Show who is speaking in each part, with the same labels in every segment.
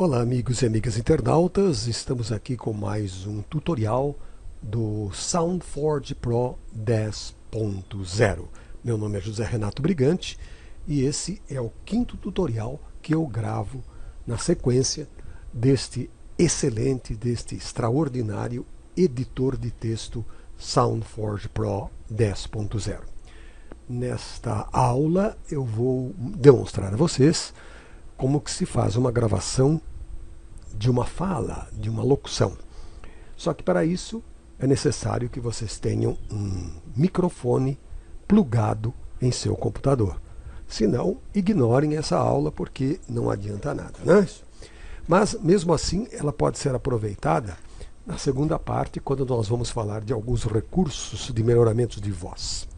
Speaker 1: Olá amigos e amigas internautas, estamos aqui com mais um tutorial do SoundForge Pro 10.0. Meu nome é José Renato Brigante e esse é o quinto tutorial que eu gravo na sequência deste excelente, deste extraordinário editor de texto SoundForge Pro 10.0. Nesta aula eu vou demonstrar a vocês como que se faz uma gravação de uma fala, de uma locução. Só que para isso é necessário que vocês tenham um microfone plugado em seu computador. Se não, ignorem essa aula porque não adianta nada, né? Mas mesmo assim ela pode ser aproveitada na segunda parte, quando nós vamos falar de alguns recursos de melhoramento de voz.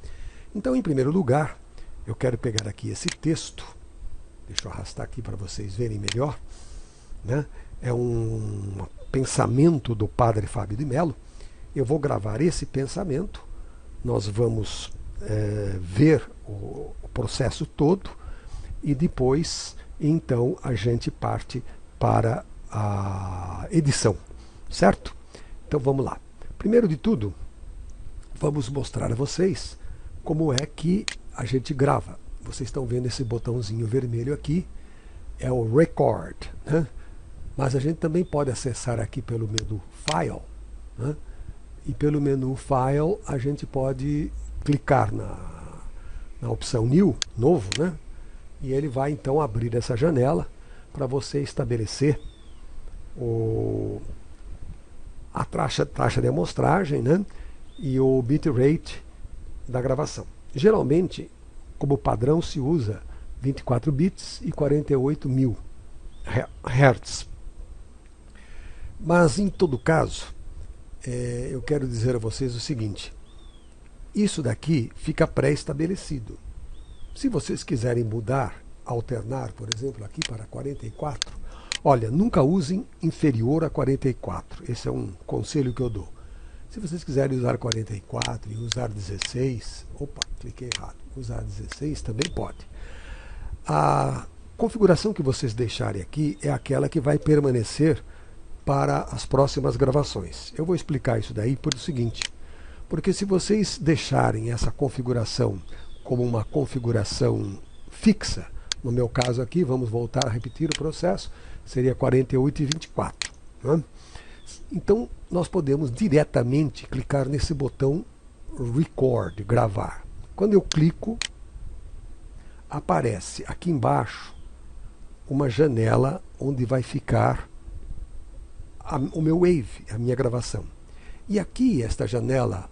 Speaker 1: Então, em primeiro lugar, eu quero pegar aqui esse texto. Deixa eu arrastar aqui para vocês verem melhor, né? É um pensamento do padre Fábio de Mello. Eu vou gravar esse pensamento, nós vamos ver o processo todo e depois, então, a gente parte para a edição, certo? Então vamos lá. Primeiro de tudo, vamos mostrar a vocês como é que a gente grava. Vocês estão vendo esse botãozinho vermelho aqui, é o Record, né? Mas a gente também pode acessar aqui pelo menu File, né? E pelo menu File a gente pode clicar na opção New, novo, né? E ele vai então abrir essa janela para você estabelecer a taxa de amostragem, né? E o bitrate da gravação. Geralmente, como padrão, se usa 24 bits e 48.000 Hz. Mas, em todo caso, eu quero dizer a vocês o seguinte: isso daqui fica pré-estabelecido. Se vocês quiserem mudar, alternar, por exemplo, aqui para 44, olha, nunca usem inferior a 44. Esse é um conselho que eu dou. Se vocês quiserem usar 44 e usar 16, opa, cliquei errado, usar 16 também pode. A configuração que vocês deixarem aqui é aquela que vai permanecer para as próximas gravações. Eu vou explicar isso daí por o seguinte, porque se vocês deixarem essa configuração como uma configuração fixa, no meu caso aqui, vamos voltar a repetir o processo, seria 48 e 24, né? Então, nós podemos diretamente clicar nesse botão Record, gravar. Quando eu clico, aparece aqui embaixo uma janela onde vai ficar o meu wave, a minha gravação. E aqui, esta janela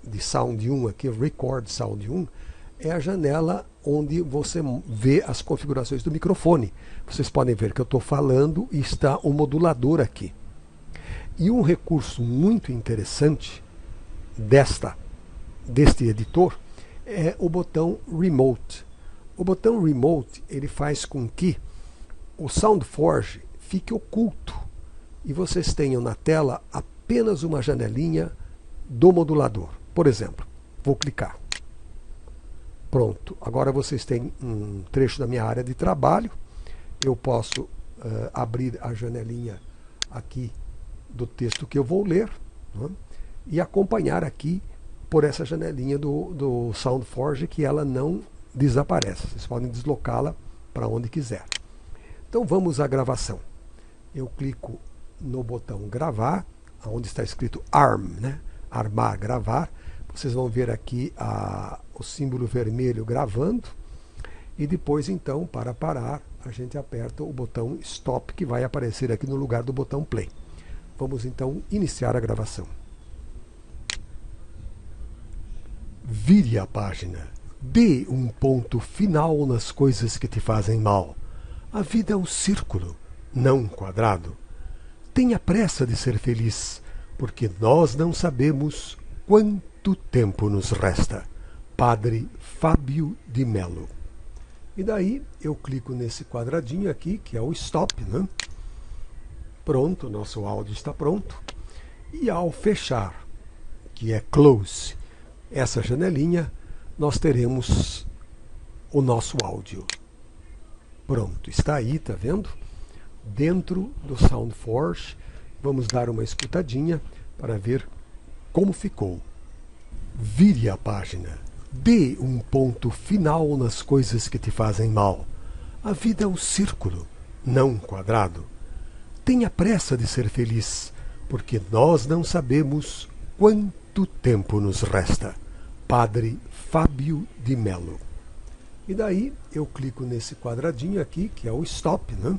Speaker 1: de Sound 1, aqui, Record Sound 1, é a janela onde você vê as configurações do microfone. Vocês podem ver que eu estou falando e está o modulador aqui. E um recurso muito interessante deste editor é o botão Remote. O botão Remote ele faz com que o SoundForge fique oculto e vocês tenham na tela apenas uma janelinha do modulador. Por exemplo, vou clicar. Pronto, agora vocês têm um trecho da minha área de trabalho. Eu posso abrir a janelinha aqui do texto que eu vou ler, né? E acompanhar aqui por essa janelinha do SoundForge, que ela não desaparece. Vocês podem deslocá-la para onde quiser. Então vamos à gravação. Eu clico no botão gravar, onde está escrito ARM, né? Armar, gravar. Vocês vão ver aqui o símbolo vermelho gravando. E depois então, para parar, a gente aperta o botão Stop, que vai aparecer aqui no lugar do botão Play. Vamos então iniciar a gravação. Vire a página. Dê um ponto final nas coisas que te fazem mal. A vida é um círculo, não um quadrado. Tenha pressa de ser feliz, porque nós não sabemos quanto tempo nos resta. Padre Fábio de Mello. E daí eu clico nesse quadradinho aqui, que é o Stop, né? Pronto, nosso áudio está pronto. E ao fechar, que é Close, essa janelinha, nós teremos o nosso áudio. Pronto, está aí, tá vendo? dentro do SoundForge. Vamos dar uma escutadinha para ver como ficou. Vire a página. Dê um ponto final nas coisas que te fazem mal. A vida é um círculo, não um quadrado. Tenha pressa de ser feliz, porque nós não sabemos quanto tempo nos resta. Padre Fábio de Mello. E daí eu clico nesse quadradinho aqui, que é o stop, né?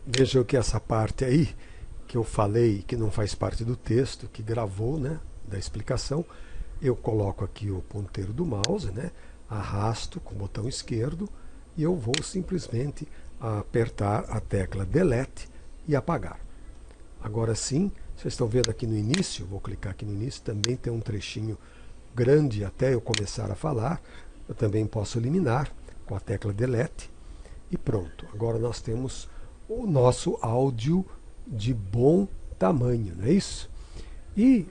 Speaker 1: Vejam que essa parte aí, que eu falei, que não faz parte do texto, que gravou, né, da explicação, eu coloco aqui o ponteiro do mouse, né, arrasto com o botão esquerdo e eu vou simplesmente apertar a tecla Delete e apagar. Agora sim, vocês estão vendo aqui no início, vou clicar aqui no início, também tem um trechinho grande até eu começar a falar. Eu também posso eliminar com a tecla Delete e pronto. Agora nós temos o nosso áudio de bom tamanho, não é isso? E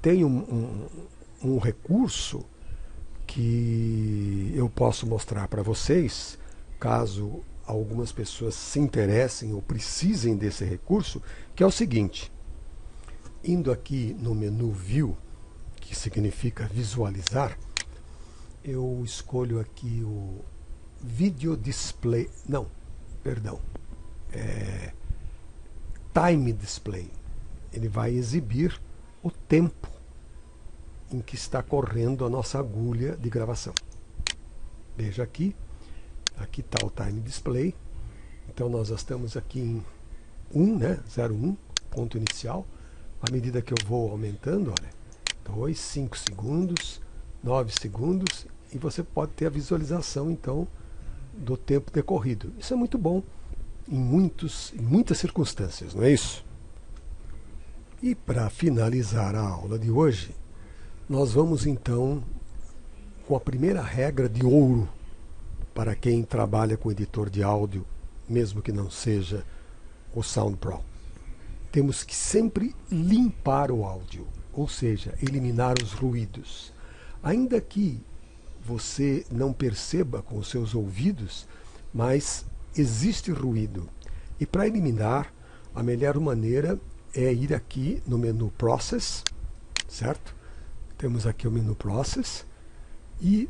Speaker 1: tem um recurso que eu posso mostrar para vocês, caso algumas pessoas se interessem ou precisem desse recurso, que é o seguinte. Indo aqui no menu View, que significa visualizar, eu escolho aqui o Video Display, não, perdão, Time Display. Ele vai exibir o tempo em que está correndo a nossa agulha de gravação. Veja aqui está o Time Display. Então nós já estamos aqui em 1, né, 01, ponto inicial. À medida que eu vou aumentando, olha, 2, 5 segundos, 9 segundos, e você pode ter a visualização então do tempo decorrido. Isso é muito bom em muitas circunstâncias, não é isso? E para finalizar a aula de hoje, nós vamos então com a primeira regra de ouro para quem trabalha com editor de áudio, mesmo que não seja o SoundPro. Temos que sempre limpar o áudio, ou seja, eliminar os ruídos. Ainda que você não perceba com os seus ouvidos, mas existe ruído. E para eliminar, a melhor maneira é ir aqui no menu Process, certo? Temos aqui o menu Process, e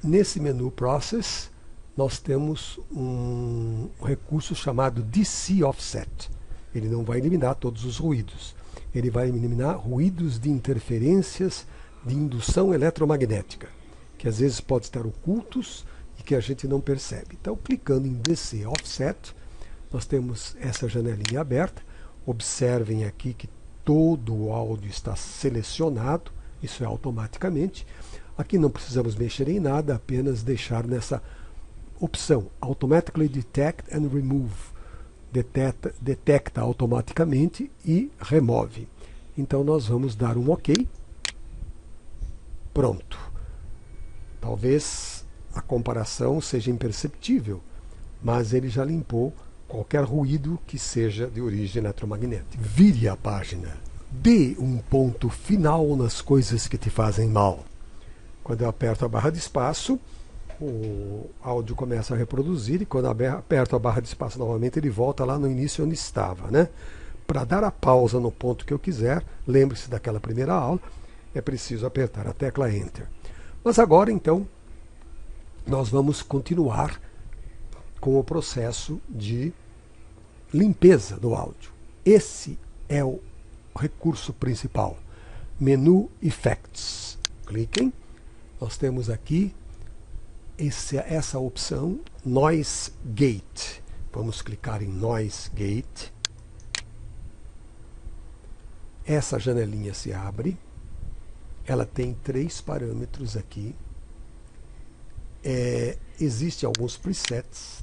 Speaker 1: nesse menu Process nós temos um recurso chamado DC Offset. Ele não vai eliminar todos os ruídos. Ele vai eliminar ruídos de interferências de indução eletromagnética, que às vezes podem estar ocultos e que a gente não percebe. Então, clicando em DC Offset, nós temos essa janelinha aberta. Observem aqui que todo o áudio está selecionado, isso é automaticamente. Aqui não precisamos mexer em nada, apenas deixar nessa opção Automatically Detect and Remove. Detecta automaticamente e remove. Então nós vamos dar um OK. Pronto. Talvez a comparação seja imperceptível, mas ele já limpou qualquer ruído que seja de origem eletromagnética. Vire a página. Dê um ponto final nas coisas que te fazem mal. Quando eu aperto a barra de espaço, o áudio começa a reproduzir, e quando eu aperto a barra de espaço novamente, ele volta lá no início onde estava, né? Para dar a pausa no ponto que eu quiser, lembre-se daquela primeira aula, é preciso apertar a tecla Enter. Mas agora, então, nós vamos continuar com o processo de limpeza do áudio. Esse é o recurso principal. Menu Effects. Cliquem. Nós temos aqui essa opção Noise Gate. Vamos clicar em Noise Gate. Essa janelinha se abre. Ela tem 3 parâmetros aqui. Existem alguns presets.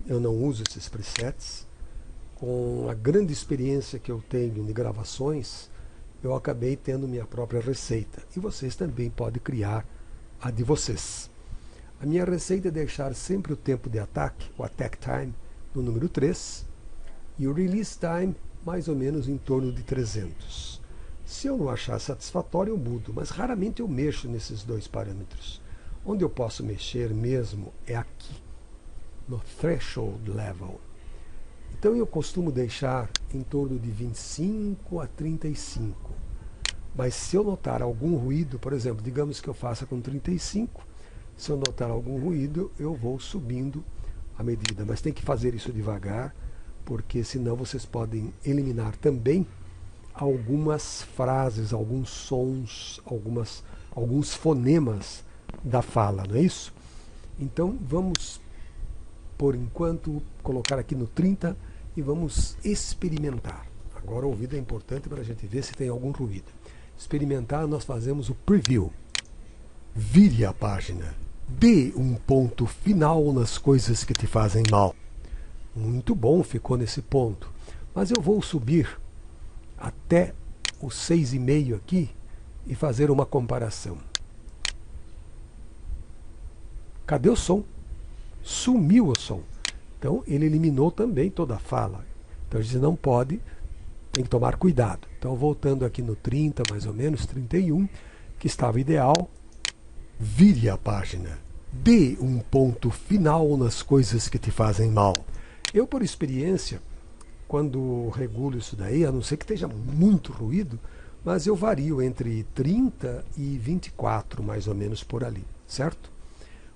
Speaker 1: Eu não uso esses presets. Com a grande experiência que eu tenho de gravações, eu acabei tendo minha própria receita. E vocês também podem criar a de vocês. A minha receita é deixar sempre o tempo de ataque, o attack time, no número 3, e o release time mais ou menos em torno de 300. Se eu não achar satisfatório, eu mudo, mas raramente eu mexo nesses 2 parâmetros. Onde eu posso mexer mesmo é aqui, no threshold level. Então eu costumo deixar em torno de 25 a 35. Mas se eu notar algum ruído, por exemplo, digamos que eu faça com 35, se eu notar algum ruído, eu vou subindo a medida. Mas tem que fazer isso devagar, porque senão vocês podem eliminar também algumas frases, alguns sons, alguns fonemas da fala, não é isso? Então vamos, por enquanto, colocar aqui no 30 e vamos experimentar. Agora o ouvido é importante para a gente ver se tem algum ruído. Experimentar, nós fazemos o preview. Vire a página. Dê um ponto final nas coisas que te fazem mal. Muito bom, ficou nesse ponto. Mas eu vou subir até o 6,5 aqui e fazer uma comparação. Cadê o som? Sumiu o som. Então ele eliminou também toda a fala. Então a gente não pode, tem que tomar cuidado. Então voltando aqui no 30, mais ou menos, 31, que estava ideal, vire a página. Dê um ponto final nas coisas que te fazem mal. Eu, por experiência, quando regulo isso daí, a não ser que esteja muito ruído, mas eu vario entre 30 e 24, mais ou menos por ali, certo?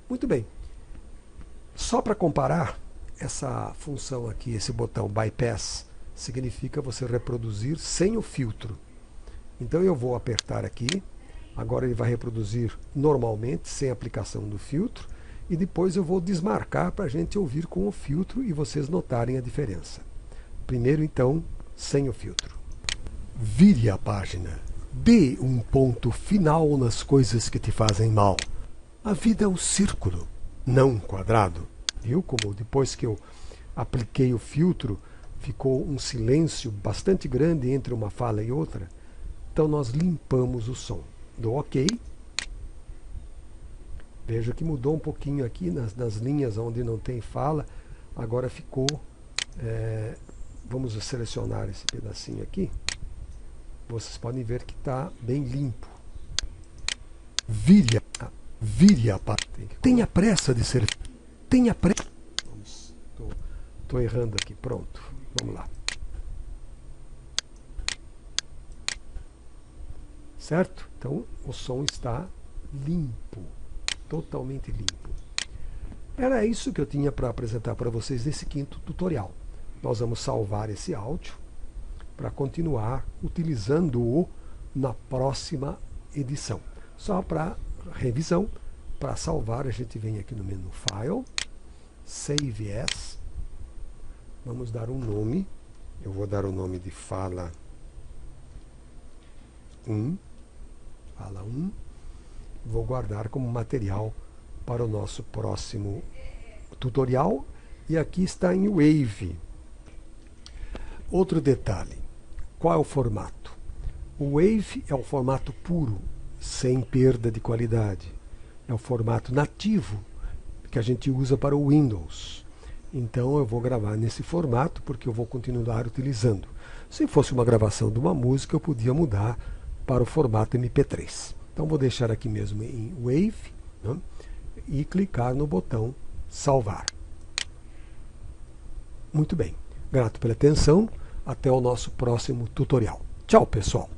Speaker 1: Muito bem. Só para comparar, essa função aqui, esse botão bypass, significa você reproduzir sem o filtro. Então eu vou apertar aqui, agora ele vai reproduzir normalmente, sem aplicação do filtro, e depois eu vou desmarcar para a gente ouvir com o filtro e vocês notarem a diferença. Primeiro então, sem o filtro. Vire a página. Dê um ponto final nas coisas que te fazem mal. A vida é um círculo, não um quadrado. Viu como depois que eu apliquei o filtro, ficou um silêncio bastante grande entre uma fala e outra? Então nós limpamos o som. Dou OK. Veja que mudou um pouquinho aqui nas linhas onde não tem fala. Agora ficou... vamos selecionar esse pedacinho aqui. Vocês podem ver que está bem limpo. Vire a página. Tenha pressa de ser... Tenha pressa... Estou errando aqui. Pronto. Vamos lá. Certo? Então o som está limpo. Totalmente limpo. Era isso que eu tinha para apresentar para vocês nesse quinto tutorial. Nós vamos salvar esse áudio para continuar utilizando-o na próxima edição. Só para revisão, para salvar, a gente vem aqui no menu File, Save As. Vamos dar um nome. Eu vou dar o nome de Fala 1. Fala 1. Vou guardar como material para o nosso próximo tutorial. E aqui está em Wave. Outro detalhe. Qual é o formato? O Wave é o formato puro, sem perda de qualidade. É o formato nativo que a gente usa para o Windows. Então eu vou gravar nesse formato porque eu vou continuar utilizando. Se fosse uma gravação de uma música, eu podia mudar para o formato MP3. Então vou deixar aqui mesmo em Wave, né, e clicar no botão Salvar. Muito bem. Grato pela atenção. Até o nosso próximo tutorial. Tchau, pessoal!